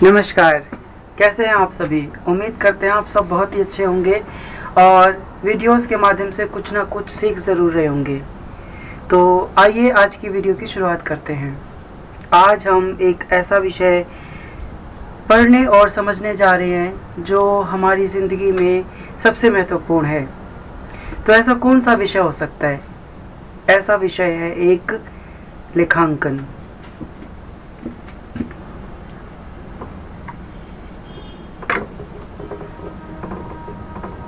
नमस्कार, कैसे हैं आप सभी। उम्मीद करते हैं आप सब बहुत ही अच्छे होंगे और वीडियोस के माध्यम से कुछ ना कुछ सीख ज़रूर रहे होंगे। तो आइए आज की वीडियो की शुरुआत करते हैं। आज हम एक ऐसा विषय पढ़ने और समझने जा रहे हैं जो हमारी ज़िंदगी में सबसे महत्वपूर्ण है। तो ऐसा कौन सा विषय हो सकता है? ऐसा विषय है एक लेखांकन।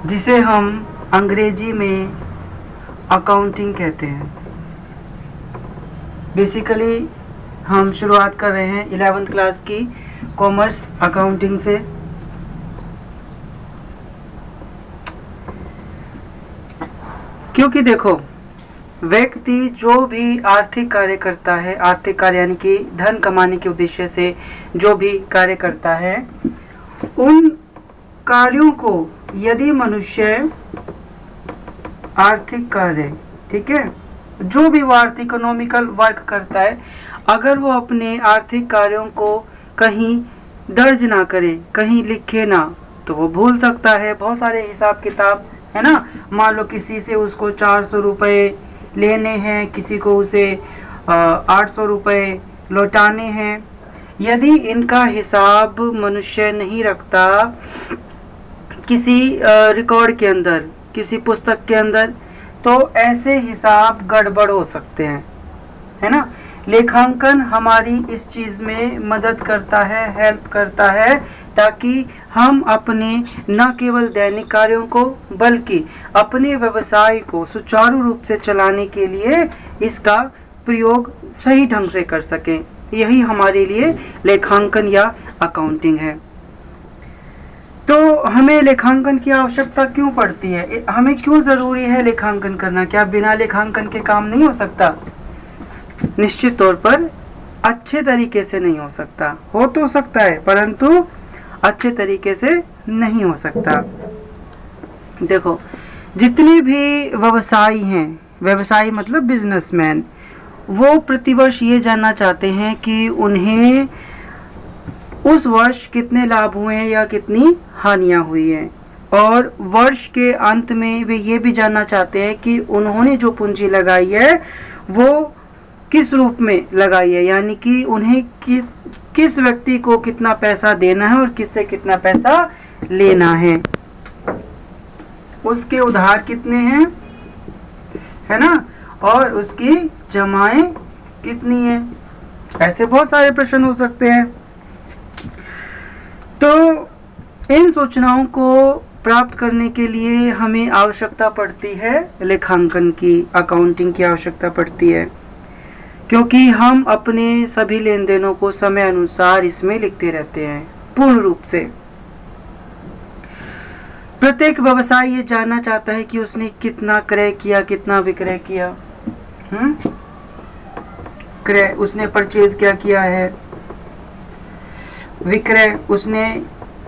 जिसे हम अंग्रेजी में अकाउंटिंग कहते हैं। बेसिकली हम शुरुआत कर रहे हैं 11th क्लास की कॉमर्स अकाउंटिंग से। क्योंकि देखो, व्यक्ति जो भी आर्थिक कार्य करता है, आर्थिक कार्य यानी कि धन कमाने के उद्देश्य से जो भी कार्य करता है, उन कार्यों को यदि मनुष्य आर्थिक कार्य, ठीक है, जो भी वो आर्थिक इकोनॉमिकल वर्क करता है, अगर वो अपने आर्थिक कार्यों को कहीं दर्ज ना करे, कहीं लिखे ना, तो वो भूल सकता है। बहुत सारे हिसाब किताब है ना। मान लो किसी से उसको 400 रुपये लेने हैं, किसी को उसे 800 रुपये लौटाने हैं। यदि इनका हिसाब मनुष्य नहीं रखता किसी रिकॉर्ड के अंदर, किसी पुस्तक के अंदर, तो ऐसे हिसाब गड़बड़ हो सकते हैं, है ना। लेखांकन हमारी इस चीज़ में मदद करता है, हेल्प करता है, ताकि हम अपने न केवल दैनिक कार्यों को बल्कि अपने व्यवसाय को सुचारू रूप से चलाने के लिए इसका प्रयोग सही ढंग से कर सकें। यही हमारे लिए लेखांकन या अकाउंटिंग है। तो हमें लेखांकन की आवश्यकता क्यों पड़ती है? हमें क्यों ज़रूरी है लेखांकन करना? क्या बिना लेखांकन के काम नहीं हो सकता? निश्चित तौर पर अच्छे तरीके से नहीं हो सकता। हो तो सकता है, परंतु अच्छे तरीके से नहीं हो सकता। देखो, जितने भी व्यवसायी हैं, व्यवसायी मतलब बिजनेसमैन, वो प्रतिवर्ष ये जानना चाहते हैं कि उन्हें उस वर्ष कितने लाभ हुए हैं या कितनी हानियां हुई हैं, और वर्ष के अंत में वे ये भी जानना चाहते हैं कि उन्होंने जो पूंजी लगाई है वो किस रूप में लगाई है, यानी कि उन्हें किस व्यक्ति को कितना पैसा देना है और किससे कितना पैसा लेना है, उसके उधार कितने हैं, है ना, और उसकी जमाएं कितनी है। ऐसे बहुत सारे प्रश्न हो सकते हैं। तो इन सूचनाओं को प्राप्त करने के लिए हमें आवश्यकता पड़ती है लेखांकन की, अकाउंटिंग की आवश्यकता पड़ती है, क्योंकि हम अपने सभी लेन देनों को समय अनुसार इसमें लिखते रहते हैं पूर्ण रूप से। प्रत्येक व्यवसायी ये जानना चाहता है कि उसने कितना क्रय किया, कितना विक्रय किया। क्रय, उसने परचेज क्या किया है, विक्रय, उसने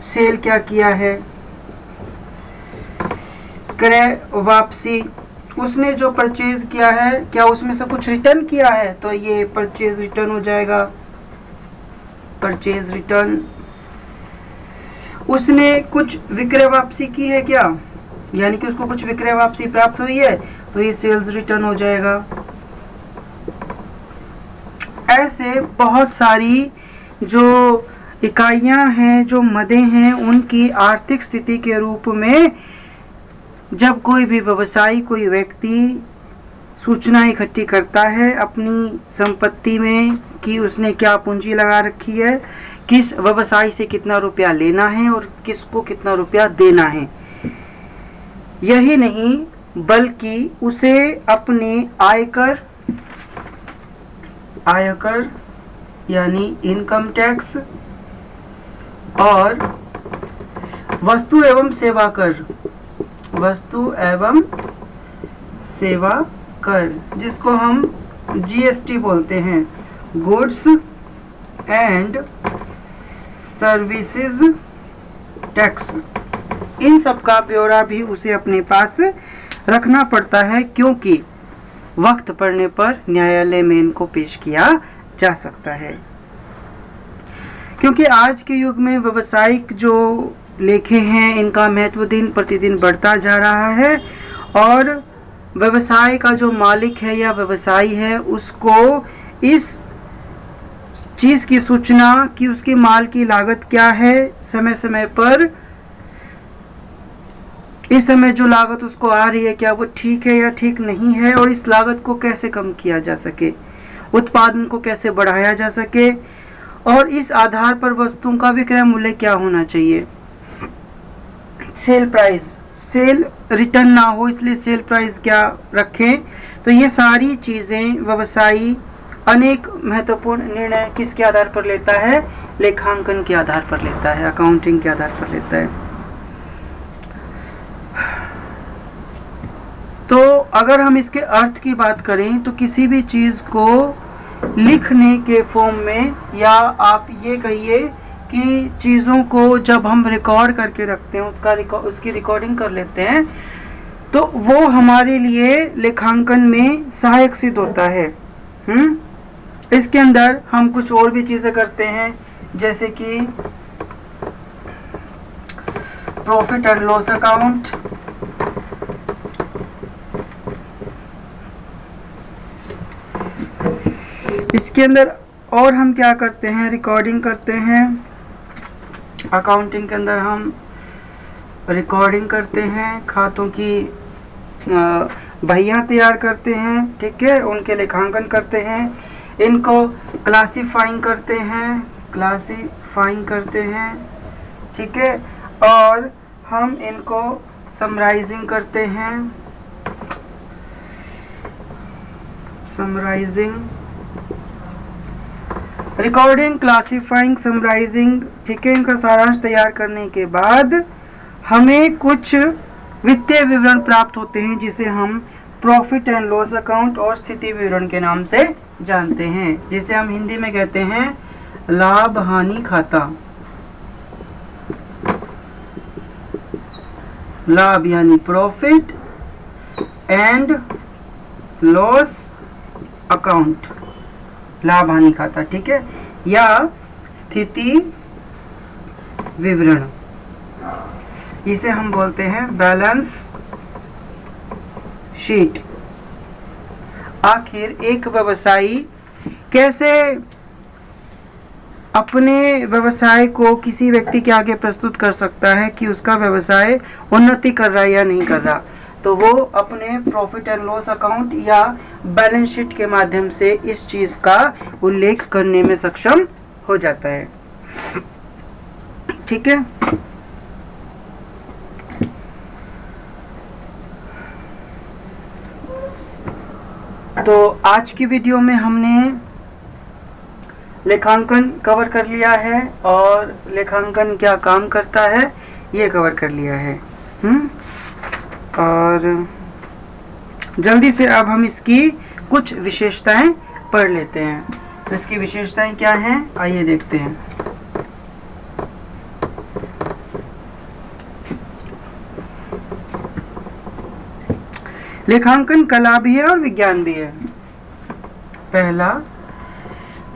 सेल क्या किया है, क्रय वापसी, उसने जो परचेज किया है क्या उसमें से कुछ रिटर्न किया है, तो ये परचेज रिटर्न हो जाएगा, परचेज रिटर्न। उसने कुछ विक्रय वापसी की है क्या, यानी कि उसको कुछ विक्रय वापसी प्राप्त हुई है, तो ये सेल्स रिटर्न हो जाएगा। ऐसे बहुत सारी जो इकाइयां हैं, जो मदें हैं, उनकी आर्थिक स्थिति के रूप में जब कोई भी व्यवसायी, कोई व्यक्ति सूचना इकट्ठी करता है अपनी संपत्ति में कि उसने क्या पूंजी लगा रखी है, किस व्यवसायी से कितना रुपया लेना है और किसको कितना रुपया देना है, यही नहीं बल्कि उसे अपने आयकर यानी इनकम टैक्स और वस्तु एवं सेवा कर, जिसको हम जीएसटी बोलते हैं, गुड्स एंड सर्विसेज टैक्स, इन सब का ब्यौरा भी उसे अपने पास रखना पड़ता है, क्योंकि वक्त पड़ने पर न्यायालय में इनको पेश किया जा सकता है। क्योंकि आज के युग में व्यावसायिक जो लेखे हैं इनका महत्व दिन प्रतिदिन बढ़ता जा रहा है, और व्यवसाय का जो मालिक है या व्यवसायी है उसको इस चीज की सूचना कि उसके माल की लागत क्या है, समय समय पर इस समय जो लागत उसको आ रही है क्या वो ठीक है या ठीक नहीं है, और इस लागत को कैसे कम किया जा सके, उत्पादन को कैसे बढ़ाया जा सके, और इस आधार पर वस्तुओं का विक्रय मूल्य क्या होना चाहिए। सेल प्राइस, सेल रिटर्न ना हो इसलिए सेल प्राइस क्या रखें। तो ये सारी चीजें व्यवसायी अनेक महत्वपूर्ण निर्णय किसके आधार पर लेता है, लेखांकन के आधार पर लेता है, अकाउंटिंग के आधार पर लेता है। तो अगर हम इसके अर्थ की बात करें तो किसी भी चीज को लिखने के फॉर्म में, या आप ये कहिए कि चीज़ों को जब हम रिकॉर्ड करके रखते हैं, उसकी रिकॉर्डिंग कर लेते हैं, तो वो हमारे लिए लेखांकन में सहायक सिद्ध होता है। इसके अंदर हम कुछ और भी चीज़ें करते हैं, जैसे कि प्रॉफिट एंड लॉस अकाउंट, इसके अंदर और हम क्या करते हैं, रिकॉर्डिंग करते हैं। अकाउंटिंग के अंदर हम रिकॉर्डिंग करते हैं, खातों की बहियां तैयार करते हैं, ठीक है, उनके लेखांकन करते हैं, इनको क्लासिफाइंग करते हैं, ठीक है, और हम इनको समराइजिंग करते हैं, रिकॉर्डिंग, क्लासिफाइंग, समराइजिंग, ठीक है, इनका सारांश तैयार करने के बाद हमें कुछ वित्तीय विवरण प्राप्त होते हैं जिसे हम प्रॉफिट एंड लॉस अकाउंट और स्थिति विवरण के नाम से जानते हैं, जिसे हम हिंदी में कहते हैं लाभ हानि खाता। लाभ यानी प्रॉफिट एंड लॉस अकाउंट, लाभ हानि खाता, ठीक है, या स्थिति विवरण, इसे हम बोलते हैं बैलेंस शीट। आखिर एक व्यवसायी कैसे अपने व्यवसाय को किसी व्यक्ति के आगे प्रस्तुत कर सकता है कि उसका व्यवसाय उन्नति कर रहा है या नहीं कर रहा, तो वो अपने प्रॉफिट एंड लॉस अकाउंट या बैलेंस शीट के माध्यम से इस चीज का उल्लेख करने में सक्षम हो जाता है, ठीक है। तो आज की वीडियो में हमने लेखांकन कवर कर लिया है और लेखांकन क्या काम करता है ये कवर कर लिया है। और जल्दी से अब हम इसकी कुछ विशेषताएं पढ़ लेते हैं। तो इसकी विशेषताएं क्या हैं आइए देखते हैं। लेखांकन कला भी है और विज्ञान भी है। पहला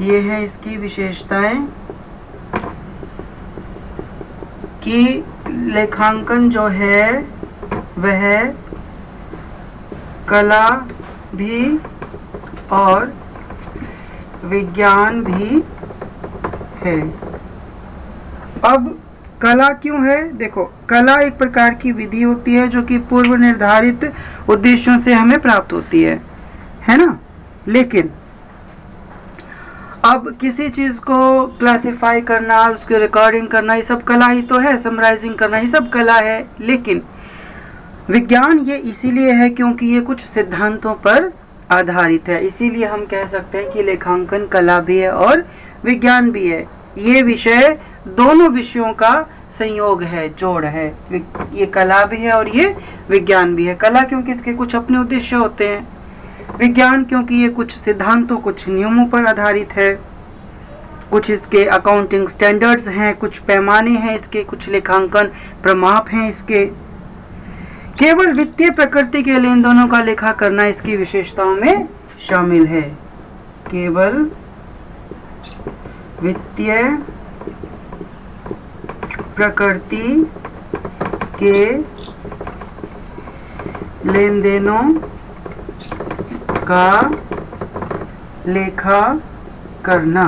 ये है इसकी विशेषताएं कि लेखांकन जो है वह कला भी और विज्ञान भी है। अब कला क्यों है? देखो, कला एक प्रकार की विधि होती है जो कि पूर्व निर्धारित उद्देश्यों से हमें प्राप्त होती है ना। लेकिन अब किसी चीज को क्लासिफाई करना, उसकी रिकॉर्डिंग करना, ये सब कला ही तो है। समराइजिंग करना, ये सब कला है। लेकिन विज्ञान ये इसीलिए है क्योंकि ये कुछ सिद्धांतों पर आधारित है। इसीलिए हम कह सकते हैं कि लेखांकन कला भी है और विज्ञान भी है। ये विषय दोनों विषयों का संयोग है, जोड़ है। ये कला भी है और ये विज्ञान भी है। कला क्योंकि इसके कुछ अपने उद्देश्य होते हैं, विज्ञान क्योंकि ये कुछ सिद्धांतों, कुछ नियमों पर आधारित है, कुछ इसके अकाउंटिंग स्टैंडर्ड्स हैं, कुछ पैमाने हैं इसके, कुछ लेखांकन प्रमाप हैं इसके। केवल वित्तीय प्रकृति के लेन देनों का लेखा करना इसकी विशेषताओं में शामिल है। केवल वित्तीय प्रकृति के लेन देनों का लेखा करना।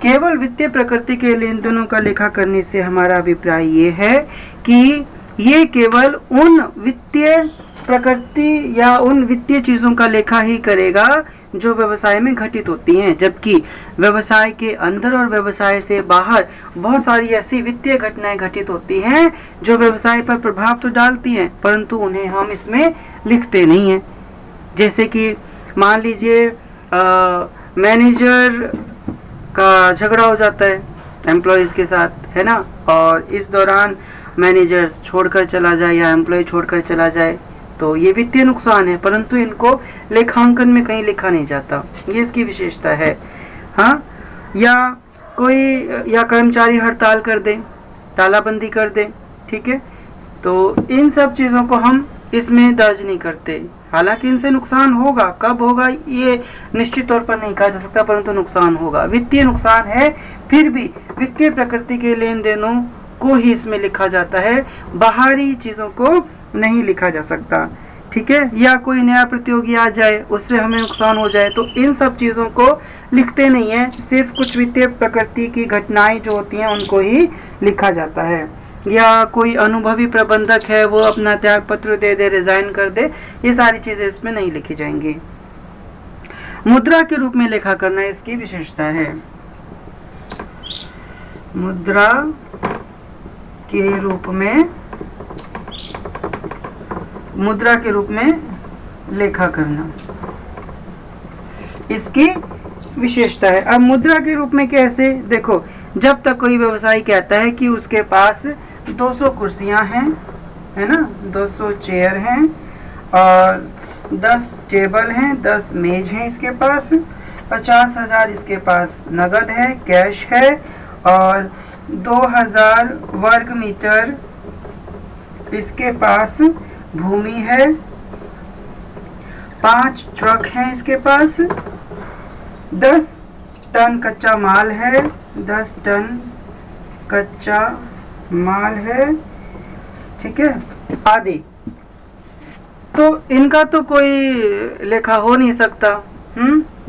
केवल वित्तीय प्रकृति के लेन देनों का लेखा करने से हमारा अभिप्राय ये है कि ये केवल उन वित्तीय प्रकृति या उन वित्तीय चीजों का लेखा ही करेगा जो व्यवसाय में घटित होती हैं, जबकि व्यवसाय के अंदर और व्यवसाय से बाहर बहुत सारी ऐसी वित्तीय घटनाएं घटित होती हैं जो व्यवसाय पर प्रभाव तो डालती हैं, परंतु उन्हें हम इसमें लिखते नहीं हैं। जैसे कि मान लीजिए मैनेजर का झगड़ा हो जाता है एम्प्लॉयज के साथ, है ना, और इस दौरान मैनेजर छोड़कर चला जाए या एम्प्लॉय छोड़कर चला जाए, तो ये वित्तीय नुकसान है, परंतु इनको लेखांकन में कहीं लिखा नहीं जाता। ये इसकी विशेषता है। हाँ, या कर्मचारी हड़ताल कर दे, तालाबंदी कर दे, ठीक है, तो इन सब चीज़ों को हम इसमें दर्ज नहीं करते। हालांकि इनसे नुकसान होगा, कब होगा ये निश्चित तौर पर नहीं कहा जा सकता, परंतु नुकसान होगा, वित्तीय नुकसान है, फिर भी वित्तीय प्रकृति के लेन देनों को ही इसमें लिखा जाता है, बाहरी चीज़ों को नहीं लिखा जा सकता, ठीक है। या कोई नया प्रतियोगी आ जाए, उससे हमें नुकसान हो जाए, तो इन सब चीज़ों को लिखते नहीं है, सिर्फ कुछ वित्तीय प्रकृति की घटनाएं जो होती हैं उनको ही लिखा जाता है। या कोई अनुभवी प्रबंधक है, वो अपना त्याग पत्र दे दे, रिजाइन कर दे, ये सारी चीज़ें इसमें नहीं लिखी जाएंगी। मुद्रा के रूप में लेखा करना इसकी विशेषता है। मुद्रा के रूप में लेखा करना इसकी विशेषता है। अब मुद्रा के रूप में कैसे, देखो, जब तक कोई व्यवसायी कहता है कि उसके पास 200 कुर्सियां हैं, है ना, 200 चेयर हैं और 10 टेबल हैं, 10 मेज हैं, इसके पास 50,000 इसके पास नगद है, कैश है, और 2000 वर्ग मीटर इसके पास भूमि है, 5 ट्रक हैं इसके पास, 10 टन कच्चा माल है, 10 टन कच्चा माल है, ठीक है, आदि। तो इनका तो कोई लेखा हो नहीं सकता,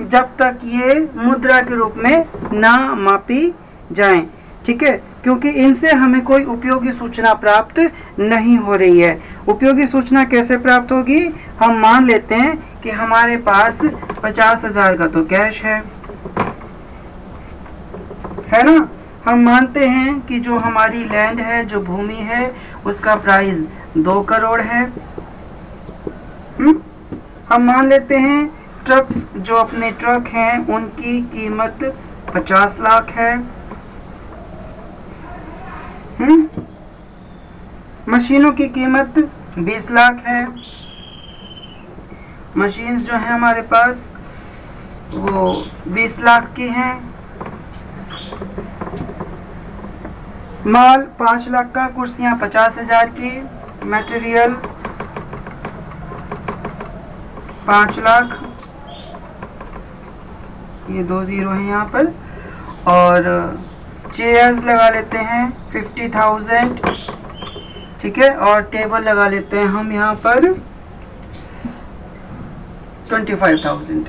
जब तक ये मुद्रा के रूप में ना मापी जाएं, ठीक है, क्योंकि इनसे हमें कोई उपयोगी सूचना प्राप्त नहीं हो रही है। उपयोगी सूचना कैसे प्राप्त होगी, हम मान लेते हैं कि हमारे पास 50,000 का तो कैश है ना, हम मानते हैं कि जो हमारी लैंड है, जो भूमि है, उसका प्राइस 2 करोड़ है। हम मान लेते हैं ट्रक्स, जो अपने ट्रक हैं, उनकी कीमत 50 लाख है। मशीनों की कीमत 20 लाख है। मशीन्स जो है हमारे पास वो 20 लाख की हैं। माल 5 लाख का, कुर्सियां 50,000 की, मटेरियल 5 लाख, ये 2 जीरो है यहाँ पर, और चेयर्स लगा लेते हैं 50,000, ठीक है, और टेबल लगा लेते हैं हम यहाँ पर 25,000।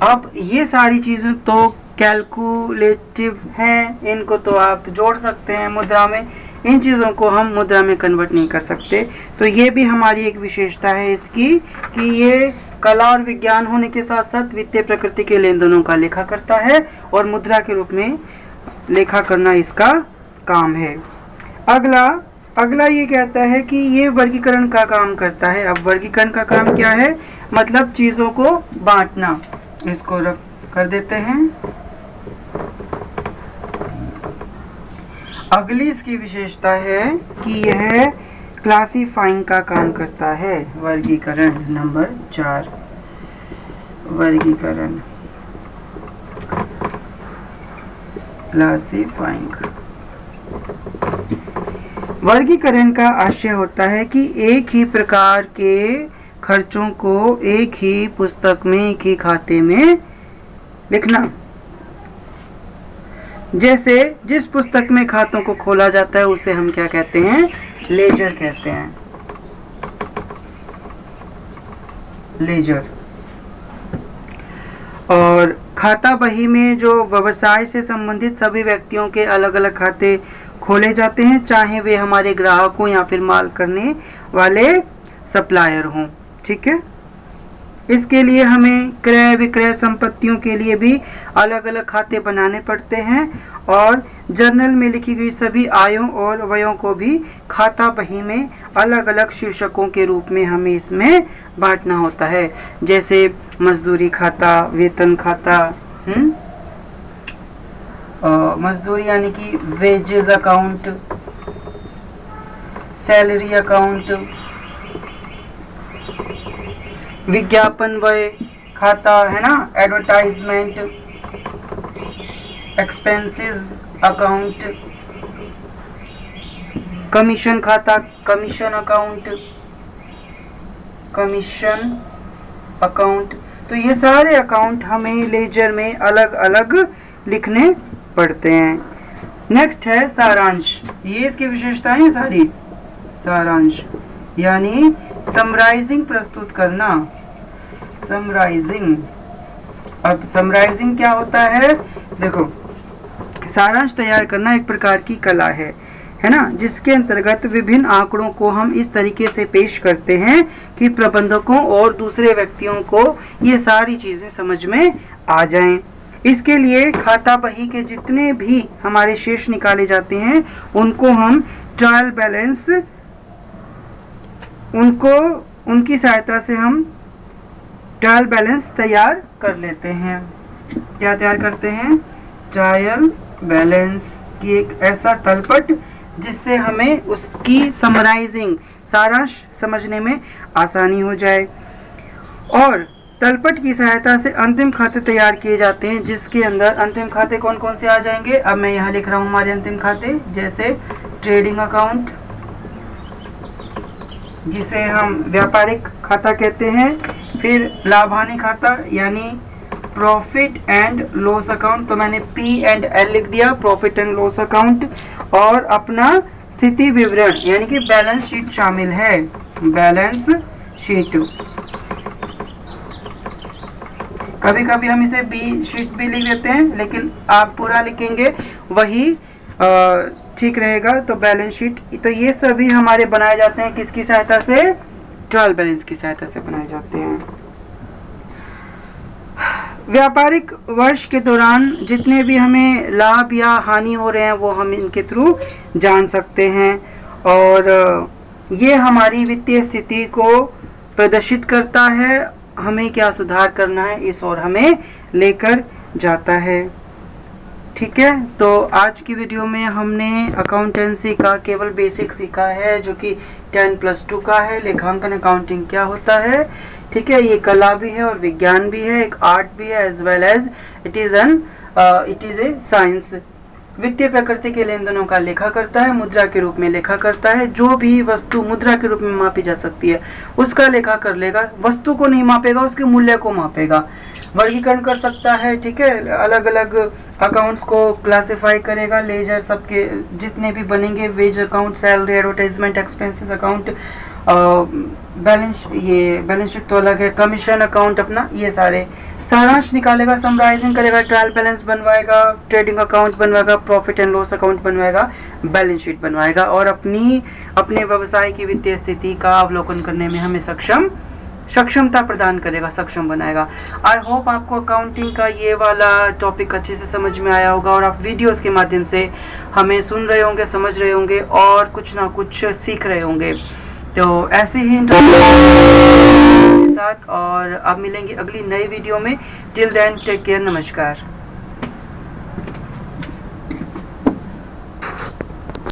अब ये सारी चीज़ें तो कैलकुलेटिव हैं, इनको तो आप जोड़ सकते हैं मुद्रा में, इन चीज़ों को हम मुद्रा में कन्वर्ट नहीं कर सकते। तो ये भी हमारी एक विशेषता है इसकी कि ये कला और विज्ञान होने के साथ साथ वित्तीय प्रकृति के लेन देनों का लेखा करता है और मुद्रा के रूप में लेखा करना इसका काम है। अगला ये कहता है कि ये वर्गीकरण का काम करता है। अब वर्गीकरण का काम क्या है, मतलब चीज़ों को बांटना। इसको रफ कर देते हैं। अगली इसकी विशेषता है कि यह क्लासिफाइंग का काम करता है। वर्गीकरण नंबर 4, वर्गीकरण, क्लासिफाइंग। वर्गीकरण का आशय होता है कि एक ही प्रकार के खर्चों को एक ही पुस्तक में, एक ही खाते में लिखना। जैसे जिस पुस्तक में खातों को खोला जाता है उसे हम क्या कहते हैं, लेजर कहते हैं, लेजर। और खाता बही में जो व्यवसाय से संबंधित सभी व्यक्तियों के अलग अलग खाते खोले जाते हैं, चाहे वे हमारे ग्राहक हों या फिर माल करने वाले सप्लायर हों। ठीक है, इसके लिए हमें क्रय विक्रय संपत्तियों के लिए भी अलग अलग खाते बनाने पड़ते हैं और जर्नल में लिखी गई सभी आयों और व्ययों को भी खाता बही में अलग अलग शीर्षकों के रूप में हमें इसमें बांटना होता है, जैसे मजदूरी खाता, वेतन खाता, मजदूरी यानी कि वेजेस अकाउंट, सैलरी अकाउंट, विज्ञापन व्यय खाता है ना, एडवर्टाइजमेंट एक्सपेंसेस अकाउंट, कमीशन खाता, कमीशन अकाउंट, कमीशन अकाउंट। तो ये सारे अकाउंट हमें लेजर में अलग अलग लिखने पड़ते हैं। नेक्स्ट है सारांश। ये इसकी विशेषताएं हैं सारी। सारांश यानी समराइजिंग प्रस्तुत करना, समराइजिंग। अब समराइजिंग क्या होता है, देखो सारांश तैयार करना एक प्रकार की कला है ना, जिसके अंतर्गत विभिन्न आंकड़ों को हम इस तरीके से पेश करते हैं कि प्रबंधकों और दूसरे व्यक्तियों को ये सारी चीजें समझ में आ जाएं। इसके लिए खाता बही के जितने भी हमारे शेष निकाले जाते हैं उनको हम ट्रायल बैलेंस, उनकी सहायता से हम ट्रायल बैलेंस तैयार कर लेते हैं। क्या तैयार करते हैं, ट्रायल बैलेंस की एक ऐसा तलपट जिससे हमें उसकी समराइजिंग, सारांश समझने में आसानी हो जाए। और तलपट की सहायता से अंतिम खाते तैयार किए जाते हैं, जिसके अंदर अंतिम खाते कौन कौन से आ जाएंगे। अब मैं यहाँ लिख रहा हूँ हमारे अंतिम खाते, जैसे ट्रेडिंग अकाउंट जिसे हम व्यापारिक खाता कहते हैं, फिर लाभानी खाता यानी प्रॉफिट एंड लॉस अकाउंट, तो मैंने P&L लिख दिया, प्रॉफिट एंड लॉस अकाउंट। और अपना स्थिति विवरण यानी कि बैलेंस शीट शामिल है, बैलेंस शीट। कभी कभी हम इसे B शीट भी लिख देते हैं, लेकिन आप पूरा लिखेंगे वही ठीक रहेगा। तो बैलेंस शीट, तो ये सभी हमारे बनाए जाते हैं किसकी सहायता से, ट्रायल बैलेंस की सहायता से बनाए जाते हैं। व्यापारिक वर्ष के दौरान जितने भी हमें लाभ या हानि हो रहे हैं वो हम इनके थ्रू जान सकते हैं, और ये हमारी वित्तीय स्थिति को प्रदर्शित करता है, हमें क्या सुधार करना है इस ओर हमें लेकर जाता है। ठीक है, तो आज की वीडियो में हमने अकाउंटेंसी का केवल बेसिक सीखा है, जो कि 10+2 का है। लेखांकन अकाउंटिंग क्या होता है, ठीक है, ये कला भी है और विज्ञान भी है, एक आर्ट भी है, as well as it is a science. वित्तीय प्रकृति के लेन देनों का लेखा करता है, मुद्रा के रूप में लेखा करता है। जो भी वस्तु मुद्रा के रूप में मापी जा सकती है उसका लेखा कर लेगा, वस्तु को नहीं मापेगा, उसके मूल्य को मापेगा। वर्गीकरण कर सकता है, ठीक है, अलग अलग अकाउंट्स को क्लासिफाई करेगा, लेजर सबके जितने भी बनेंगे, wage account, salary, advertisement expenses account, balance sheet तो अलग है, कमीशन अकाउंट अपना, ये सारे सारांश निकालेगा, समराइजिंग करेगा, ट्रायल बैलेंस बनवाएगा, ट्रेडिंग अकाउंट बनवाएगा, प्रॉफिट एंड लॉस अकाउंट बनवाएगा, बैलेंस शीट बनवाएगा, और अपने व्यवसाय की वित्तीय स्थिति का अवलोकन करने में हमें सक्षमता प्रदान करेगा, सक्षम बनाएगा। आई होप आपको अकाउंटिंग का ये वाला टॉपिक अच्छे से समझ में आया होगा, और आप वीडियोस के माध्यम से हमें सुन रहे होंगे, समझ रहे होंगे और कुछ ना कुछ सीख रहे होंगे। तो ऐसे ही साथ, और अब मिलेंगे अगली नई वीडियो में। टिल देन टेक केयर, नमस्कार।